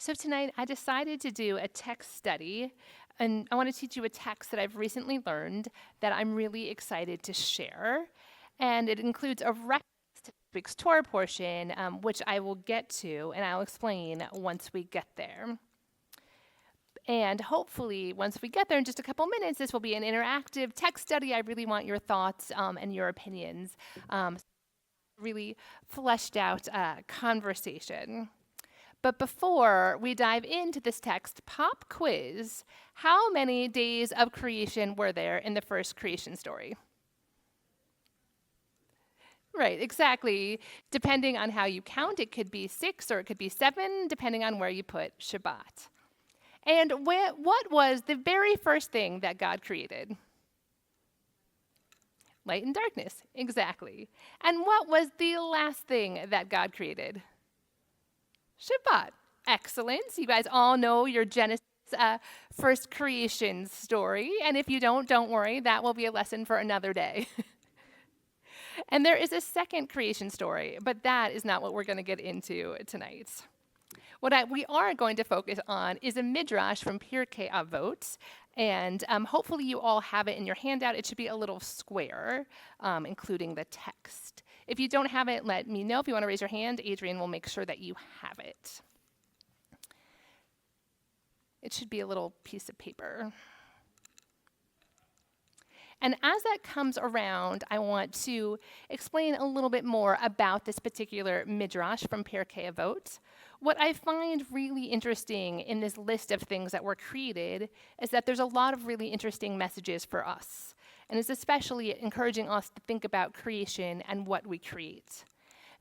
So tonight I decided to do a text study, and I want to teach you a text that I've recently learned that I'm really excited to share. And it includes a reference to this week's Torah portion, which I will get to and I'll explain once we get there. And hopefully, once we get there in just a couple minutes, this will be an interactive text study. I really want your thoughts and your opinions. Really fleshed out conversation. But before we dive into this text, pop quiz. How many days of creation were there in the first creation story? Right, exactly. Depending on how you count, it could be 6 or it could be 7, depending on where you put Shabbat. And what was the very first thing that God created? Light and darkness, exactly. And what was the last thing that God created? Shabbat. Excellent. So you guys all know your Genesis first creation story. And if you don't worry. That will be a lesson for another day. And there is a second creation story, but that is not what we're going to get into tonight. What we are going to focus on is a midrash from Pirkei Avot, and hopefully you all have it in your handout. It should be a little square, including the text. If you don't have it, let me know. If you want to raise your hand, Adrian will make sure that you have it. It should be a little piece of paper. And as that comes around, I want to explain a little bit more about this particular midrash from Pirkei Avot. What I find really interesting in this list of things that were created is that there's a lot of really interesting messages for us. And it's especially encouraging us to think about creation and what we create.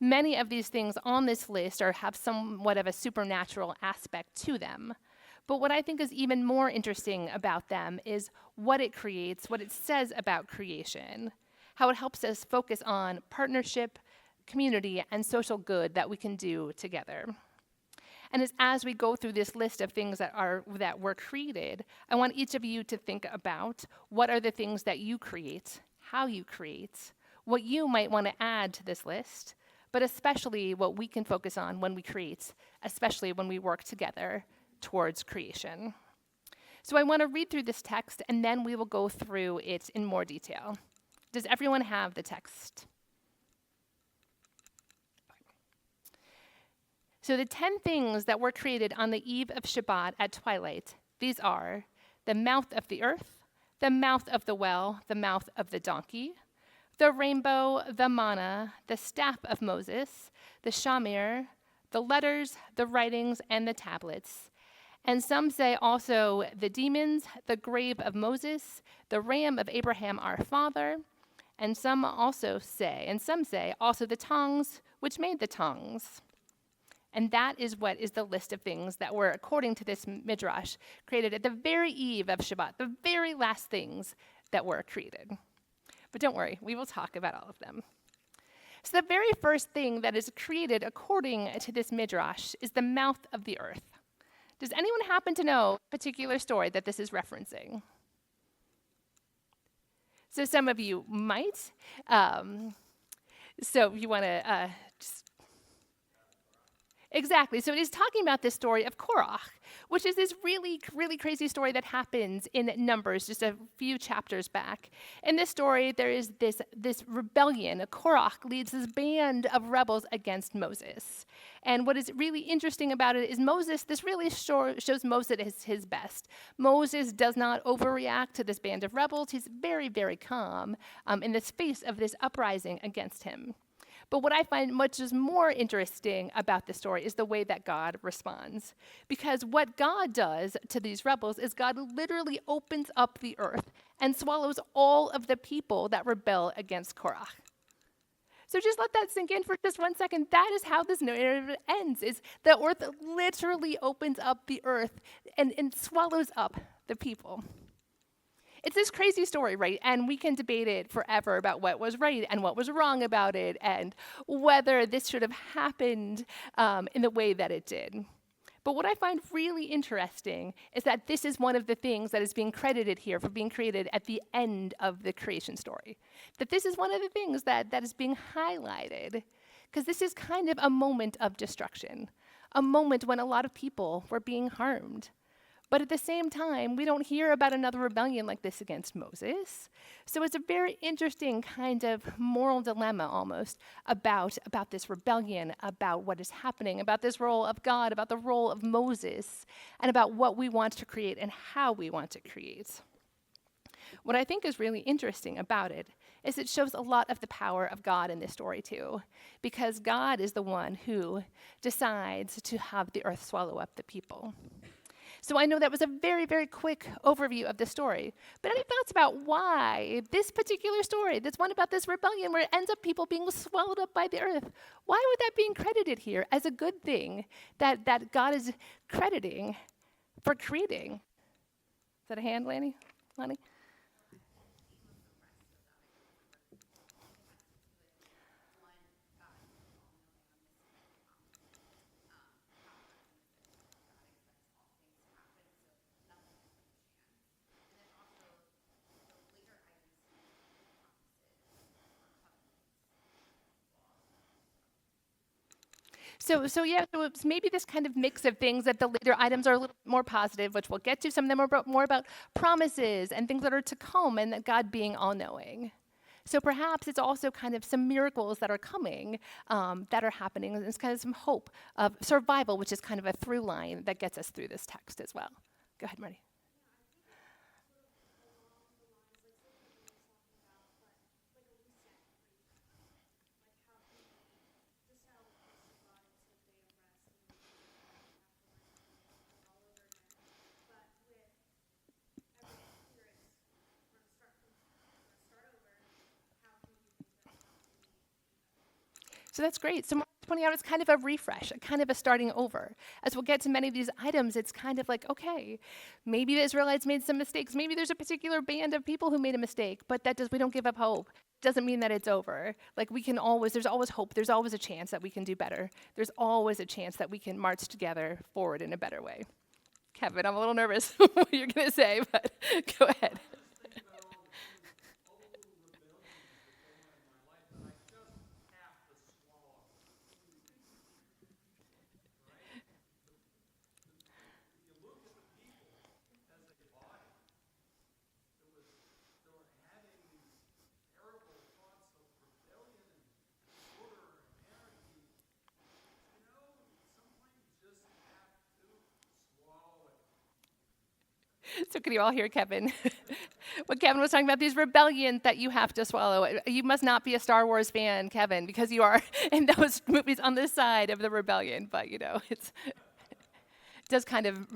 Many of these things on this list have somewhat of a supernatural aspect to them. But what I think is even more interesting about them is what it creates, what it says about creation, how it helps us focus on partnership, community, and social good that we can do together. And as we go through this list of things that were created, I want each of you to think about what are the things that you create, how you create, what you might want to add to this list, but especially what we can focus on when we create, especially when we work together towards creation. So I want to read through this text, and then we will go through it in more detail. Does everyone have the text? So the 10 things that were created on the eve of Shabbat at twilight, these are the mouth of the earth, the mouth of the well, the mouth of the donkey, the rainbow, the manna, the staff of Moses, the shamir, the letters, the writings, and the tablets. And some say also the demons, the grave of Moses, the ram of Abraham our father, and some say also the tongues which made the tongues. And that is what is the list of things that were, according to this midrash, created at the very eve of Shabbat, the very last things that were created. But don't worry, we will talk about all of them. So the very first thing that is created according to this midrash is the mouth of the earth. Does anyone happen to know a particular story that this is referencing? So some of you might. So you want to just... Exactly. So it is talking about this story of Korach, which is this really, really crazy story that happens in Numbers just a few chapters back. In this story, there is this rebellion. Korach leads this band of rebels against Moses. And what is really interesting about it is Moses, this really shows Moses as his best. Moses does not overreact to this band of rebels. He's very, very calm in the face of this uprising against him. But what I find much more interesting about this story is the way that God responds. Because what God does to these rebels is God literally opens up the earth and swallows all of the people that rebel against Korach. So just let that sink in for just 1 second. That is how this narrative ends, is the earth literally opens up the earth and swallows up the people. It's this crazy story, right? And we can debate it forever about what was right and what was wrong about it and whether this should have happened in the way that it did. But what I find really interesting is that this is one of the things that is being credited here for being created at the end of the creation story. That this is one of the things that is being highlighted, because this is kind of a moment of destruction, a moment when a lot of people were being harmed. But at the same time, we don't hear about another rebellion like this against Moses. So it's a very interesting kind of moral dilemma almost about this rebellion, about what is happening, about this role of God, about the role of Moses, and about what we want to create and how we want to create. What I think is really interesting about it is it shows a lot of the power of God in this story too, because God is the one who decides to have the earth swallow up the people. So I know that was a very, very quick overview of the story. But any thoughts about why this particular story, this one about this rebellion where it ends up people being swallowed up by the earth, why would that be credited here as a good thing that God is crediting for creating? Is that a hand, Lonnie? So it's maybe this kind of mix of things that the later items are a little more positive, which we'll get to. Some of them are more about promises and things that are to come and that God being all-knowing. So perhaps it's also kind of some miracles that are coming, that are happening, and it's kind of some hope of survival, which is kind of a through line that gets us through this text as well. Go ahead, Marty. So that's great. So Mark pointing out it's kind of a refresh, a kind of a starting over. As we'll get to many of these items, it's kind of like, okay, maybe the Israelites made some mistakes. Maybe there's a particular band of people who made a mistake, but we don't give up hope. Doesn't mean that it's over. Like there's always hope. There's always a chance that we can do better. There's always a chance that we can march together forward in a better way. Kevin, I'm a little nervous what you're going to say, but go ahead. So can you all hear Kevin? What Kevin was talking about, these rebellions that you have to swallow. You must not be a Star Wars fan, Kevin, because you are in those movies on the side of the rebellion. But, it does kind of,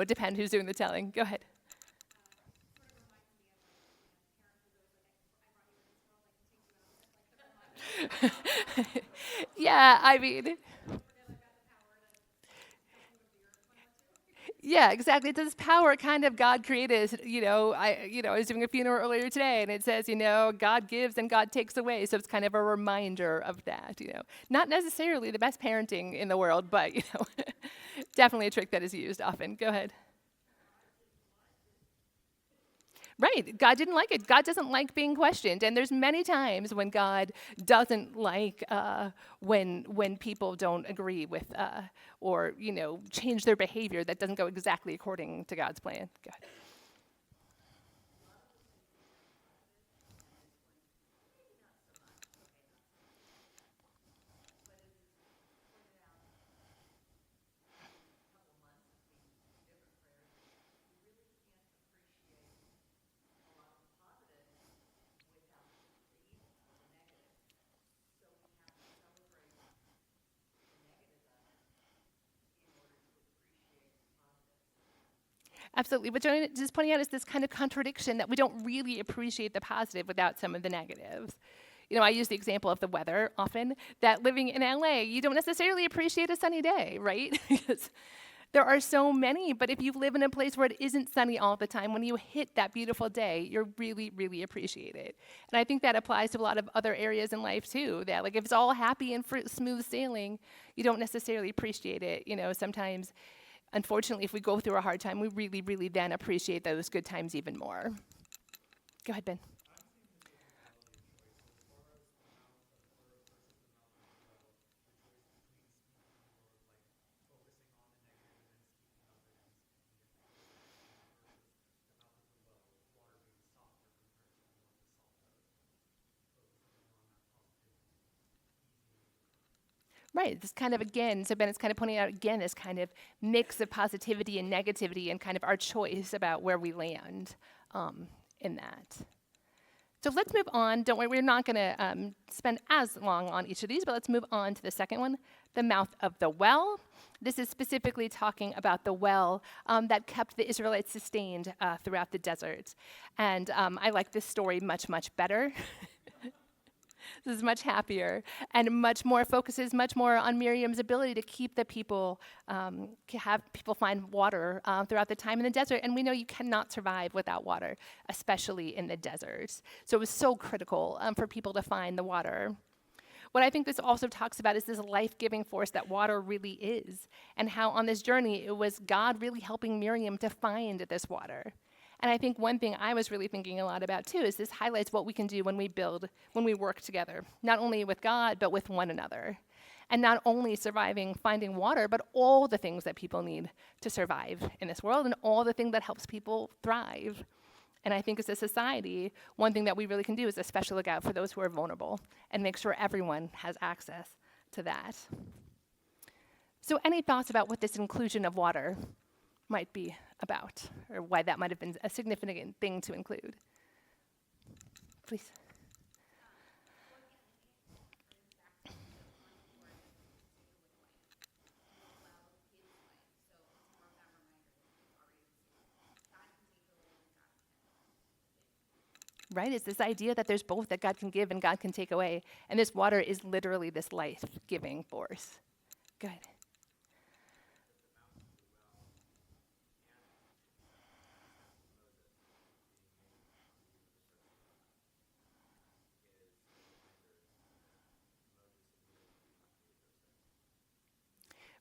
depend who's doing the telling. Go ahead. Yeah, I mean... Yeah, exactly. It's this power kind of God created. I was doing a funeral earlier today, and it says, God gives and God takes away. So it's kind of a reminder of that. Not necessarily the best parenting in the world, but definitely a trick that is used often. Go ahead. Right. God didn't like it. God doesn't like being questioned. And there's many times when God doesn't like when people don't agree with or change their behavior that doesn't go exactly according to God's plan. Go ahead. Absolutely. But Jordana just pointing out is this kind of contradiction that we don't really appreciate the positive without some of the negatives. I use the example of the weather often, that living in LA, you don't necessarily appreciate a sunny day, right? Because there are so many, but if you live in a place where it isn't sunny all the time, when you hit that beautiful day, you're really, really appreciate it. And I think that applies to a lot of other areas in life too, that like if it's all happy and smooth sailing, you don't necessarily appreciate it. Sometimes, unfortunately, if we go through a hard time, we really, really then appreciate those good times even more. Go ahead, Ben. Right, this kind of again, so Ben is kind of pointing out again this kind of mix of positivity and negativity and kind of our choice about where we land in that. So let's move on. Don't worry, we're not going to spend as long on each of these, but let's move on to the second one, the mouth of the well. This is specifically talking about the well that kept the Israelites sustained throughout the desert. And I like this story much, much better. This is much happier and focuses much more on Miriam's ability to keep the people, have people find water throughout the time in the desert. And we know you cannot survive without water, especially in the deserts. So it was so critical for people to find the water. What I think this also talks about is this life-giving force that water really is, and how on this journey it was God really helping Miriam to find this water. And I think one thing I was really thinking a lot about too is this highlights what we can do when we work together, not only with God, but with one another. And not only finding water, but all the things that people need to survive in this world and all the things that helps people thrive. And I think as a society, one thing that we really can do is especially look out for those who are vulnerable and make sure everyone has access to that. So any thoughts about what this inclusion of water might be about, or why that might have been a significant thing to include? Please. Right, it's this idea that there's both, that God can give and God can take away. And this water is literally this life-giving force. Good.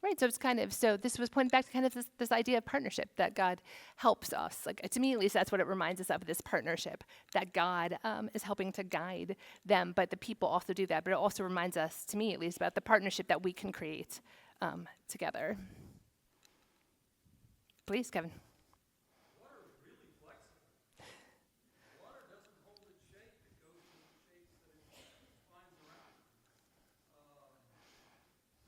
Right, so this was pointing back to kind of this idea of partnership, that God helps us. Like, to me at least, that's what it reminds us of, this partnership, that God is helping to guide them, but the people also do that. But it also reminds us, to me at least, about the partnership that we can create together. Please, Kevin. Water is really flexible. Water doesn't hold its shape. It goes in the shapes that it finds around.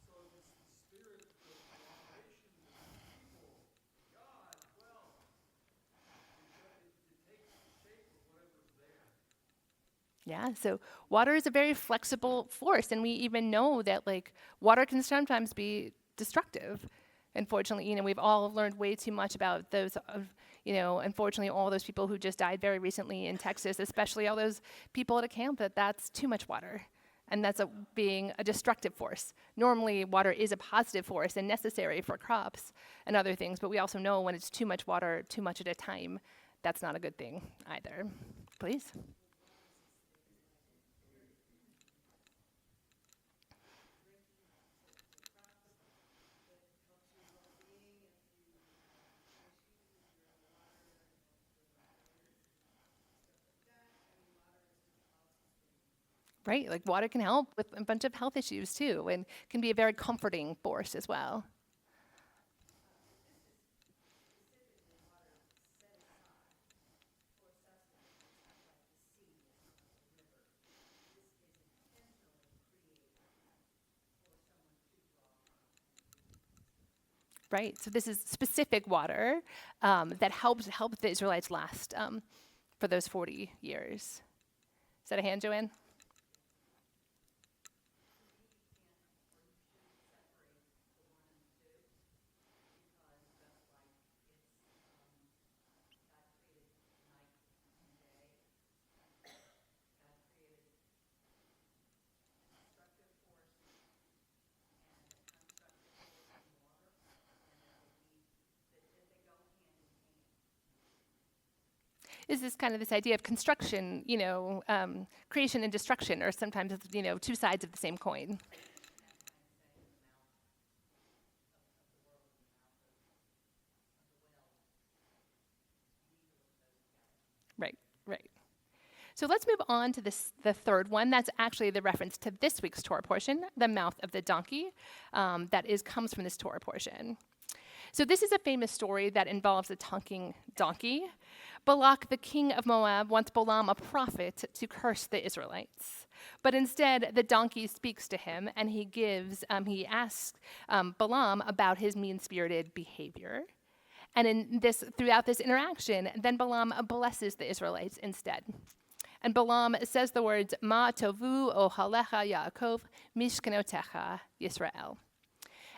So it's the spirit of cooperation between people, God, well, it takes the shape of whatever's there. Yeah, so water is a very flexible force, and we even know that water can sometimes be destructive. Unfortunately, we've all learned way too much about those, unfortunately, all those people who just died very recently in Texas, especially all those people at a camp, that's too much water. And that's being a destructive force. Normally, water is a positive force and necessary for crops and other things, but we also know when it's too much water, too much at a time, that's not a good thing either. Please. Right, like water can help with a bunch of health issues too, and can be a very comforting force as well. Right, so this is specific water that helped the Israelites last for those 40 years. Is that a hand, Joanne? Is this kind of this idea of construction, creation and destruction, or sometimes two sides of the same coin? Right, right. So let's move on to the third one. That's actually the reference to this week's Torah portion, the mouth of the donkey, comes from this Torah portion. So this is a famous story that involves a talking donkey. Balak, the king of Moab, wants Balaam, a prophet, to curse the Israelites. But instead, the donkey speaks to him, and he asks Balaam about his mean-spirited behavior. And throughout this interaction, then Balaam blesses the Israelites instead. And Balaam says the words, Ma tovu ohalecha Yaakov, mishkenotecha Yisrael.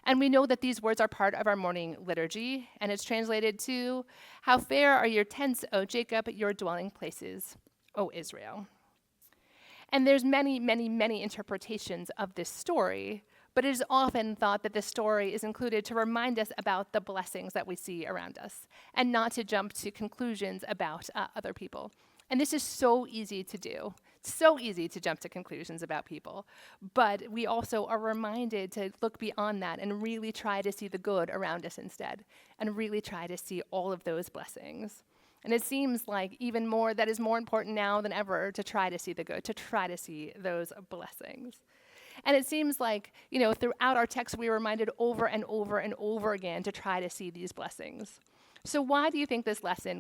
And we know that these words are part of our morning liturgy, and it's translated to, how fair are your tents, O Jacob, your dwelling places, O Israel. And there's many, many, many interpretations of this story, but it is often thought that this story is included to remind us about the blessings that we see around us, and not to jump to conclusions about other people. And this is so easy to do. So easy to jump to conclusions about people. But we also are reminded to look beyond that and really try to see the good around us instead, and really try to see all of those blessings. And it seems like that is more important now than ever, to try to see the good, to try to see those blessings. And it seems like, throughout our text, we are reminded over and over and over again to try to see these blessings. So why do you think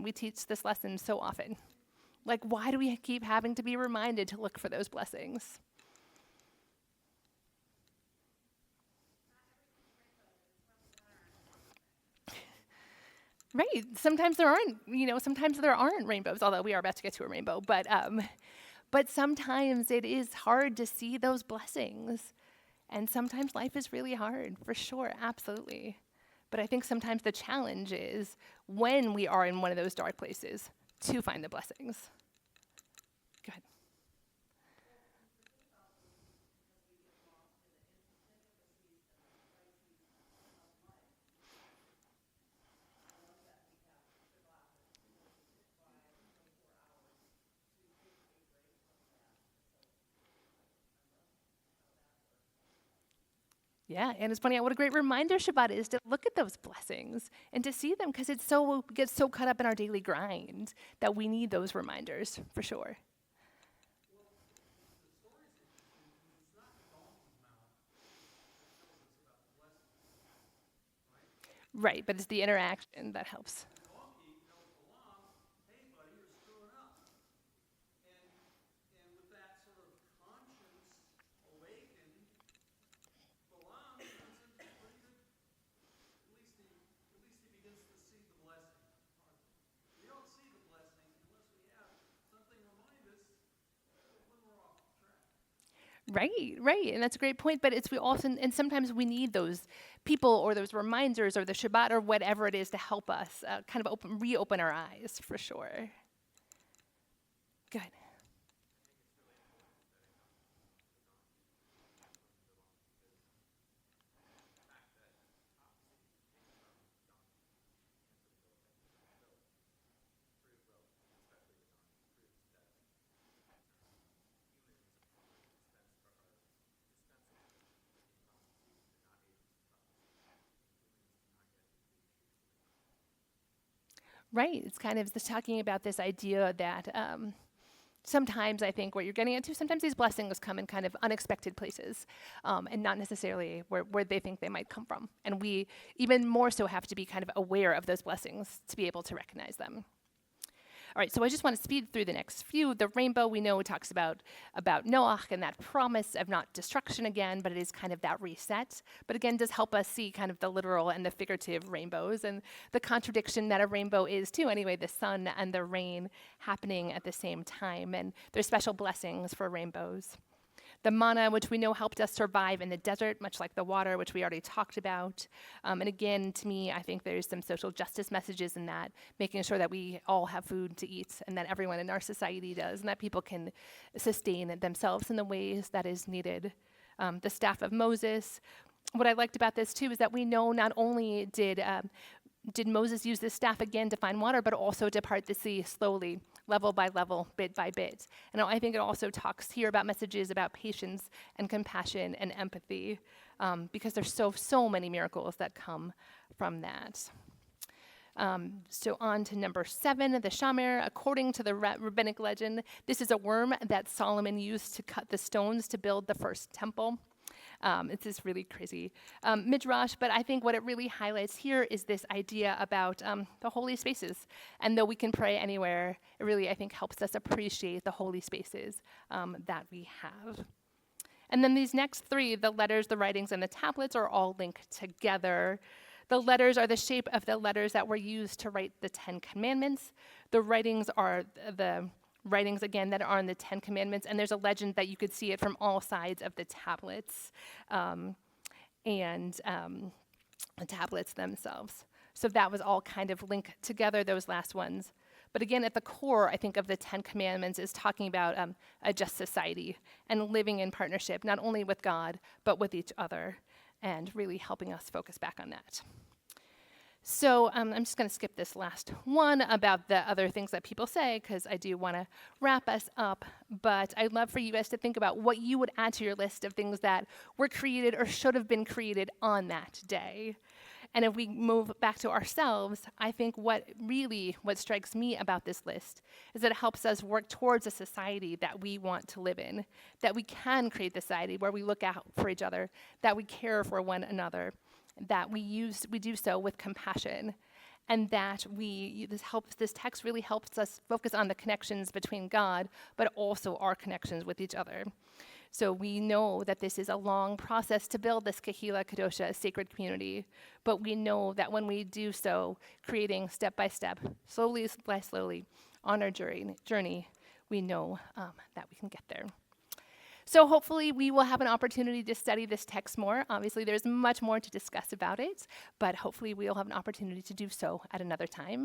we teach this lesson so often? Like, why do we keep having to be reminded to look for those blessings? Right. Sometimes there aren't rainbows, although we are about to get to a rainbow. But sometimes it is hard to see those blessings. And sometimes life is really hard, for sure, absolutely. But I think sometimes the challenge is, when we are in one of those dark places, to find the blessings. Go ahead. Yeah, and it's funny, what a great reminder Shabbat is to look at those blessings and to see them, because we get so caught up in our daily grind that we need those reminders, for sure. The story's interesting because it's not the donkey's mouth that tells us about the blessing, right? Right, but it's the interaction that helps. The donkey tells Balaam, hey buddy, you're screwing up. And with that sort of conscience awakened, Balaam turns into a pretty good, at least he begins to see the blessing. We don't see the blessing unless we have something remind us when we're off track. Right, and that's a great point. But and sometimes we need those people or those reminders or the Shabbat or whatever it is to help us kind of reopen our eyes, for sure. Good. Right, it's kind of talking about this idea that sometimes, I think what you're getting into, sometimes these blessings come in kind of unexpected places, and not necessarily where they think they might come from. And we even more so have to be kind of aware of those blessings to be able to recognize them. All right, so I just want to speed through the next few. The rainbow, we know, talks about Noach and that promise of not destruction again, but it is kind of that reset. But again, does help us see kind of the literal and the figurative rainbows and the contradiction that a rainbow is too. Anyway, the sun and the rain happening at the same time, and there's special blessings for rainbows. The manna, which we know helped us survive in the desert, much like the water, which we already talked about. And again, to me, I think there's some social justice messages in that, making sure that we all have food to eat and that everyone in our society does, and that people can sustain themselves in the ways that is needed. The staff of Moses. What I liked about this, too, is that we know not only did Moses use this staff again to find water, but also to part the sea slowly, level by level, bit by bit. And I think it also talks here about messages about patience and compassion and empathy, because there's so many miracles that come from that. So on to number 7, the Shamer. According to the rabbinic legend, this is a worm that Solomon used to cut the stones to build the first temple. It's this really crazy midrash, but I think what it really highlights here is this idea about the holy spaces. And though we can pray anywhere, it really, I think, helps us appreciate the holy spaces that we have. And then these next three, the letters, the writings, and the tablets, are all linked together. The letters are the shape of the letters that were used to write the 10 Commandments. The writings are the writings, again, that are in the 10 Commandments, and there's a legend that you could see it from all sides of the tablets and the tablets themselves. So that was all kind of linked together, those last ones. But again, at the core, I think, of the 10 Commandments is talking about a just society and living in partnership, not only with God, but with each other, and really helping us focus back on that. So I'm just going to skip this last one about the other things that people say, because I do want to wrap us up. But I'd love for you guys to think about what you would add to your list of things that were created or should have been created on that day. And if we move back to ourselves, I think what strikes me about this list is that it helps us work towards a society that we want to live in, that we can create a society where we look out for each other, that we care for one another, that we do so with compassion, and that this text really helps us focus on the connections between God, but also our connections with each other. So we know that this is a long process to build this Kehila Kadosha, sacred community, but we know that when we do so, creating step by step, slowly by slowly, on our journey, we know that we can get there. So hopefully we will have an opportunity to study this text more. Obviously, there's much more to discuss about it, but hopefully we'll have an opportunity to do so at another time.